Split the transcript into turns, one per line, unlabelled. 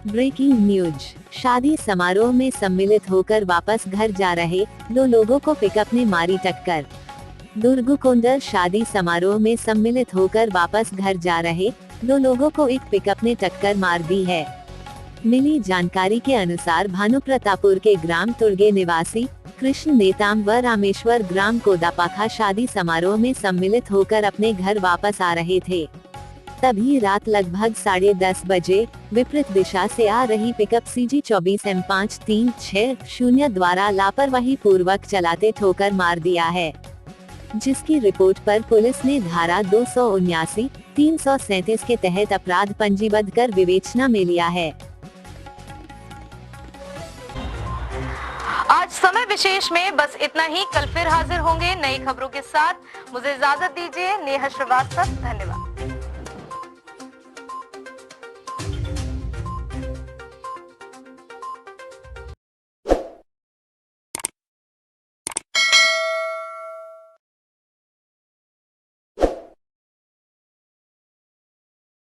Breaking news. शादी समारोह में सम्मिलित होकर वापस घर जा रहे 2 लोगों को पिकअप ने मारी टक्कर। दुर्गुकोंडर शादी समारोह में सम्मिलित होकर वापस घर जा रहे 2 लोगों को एक पिकअप ने टक्कर मार दी है। मिली जानकारी के अनुसार भानुप्रतापुर के ग्राम तुर्गे निवासी कृष्ण नेताम व रामेश्वर ग्राम कोदापाखा शादी समारोह में सम्मिलित होकर अपने घर वापस आ रहे थे। तभी रात लगभग 10:30 बजे विपरीत दिशा से आ रही पिकअप CG 24 M5360 द्वारा लापरवाही पूर्वक चलाते ठोकर मार दिया है, जिसकी रिपोर्ट पर पुलिस ने धारा 279, 337 के तहत अपराध पंजीबद्ध कर विवेचना में लिया है।
आज समय विशेष में बस इतना ही। कल फिर हाजिर होंगे नई खबरों के साथ। मुझे इजाजत दीजिए। नेहा श्रीवास्तव, धन्यवाद।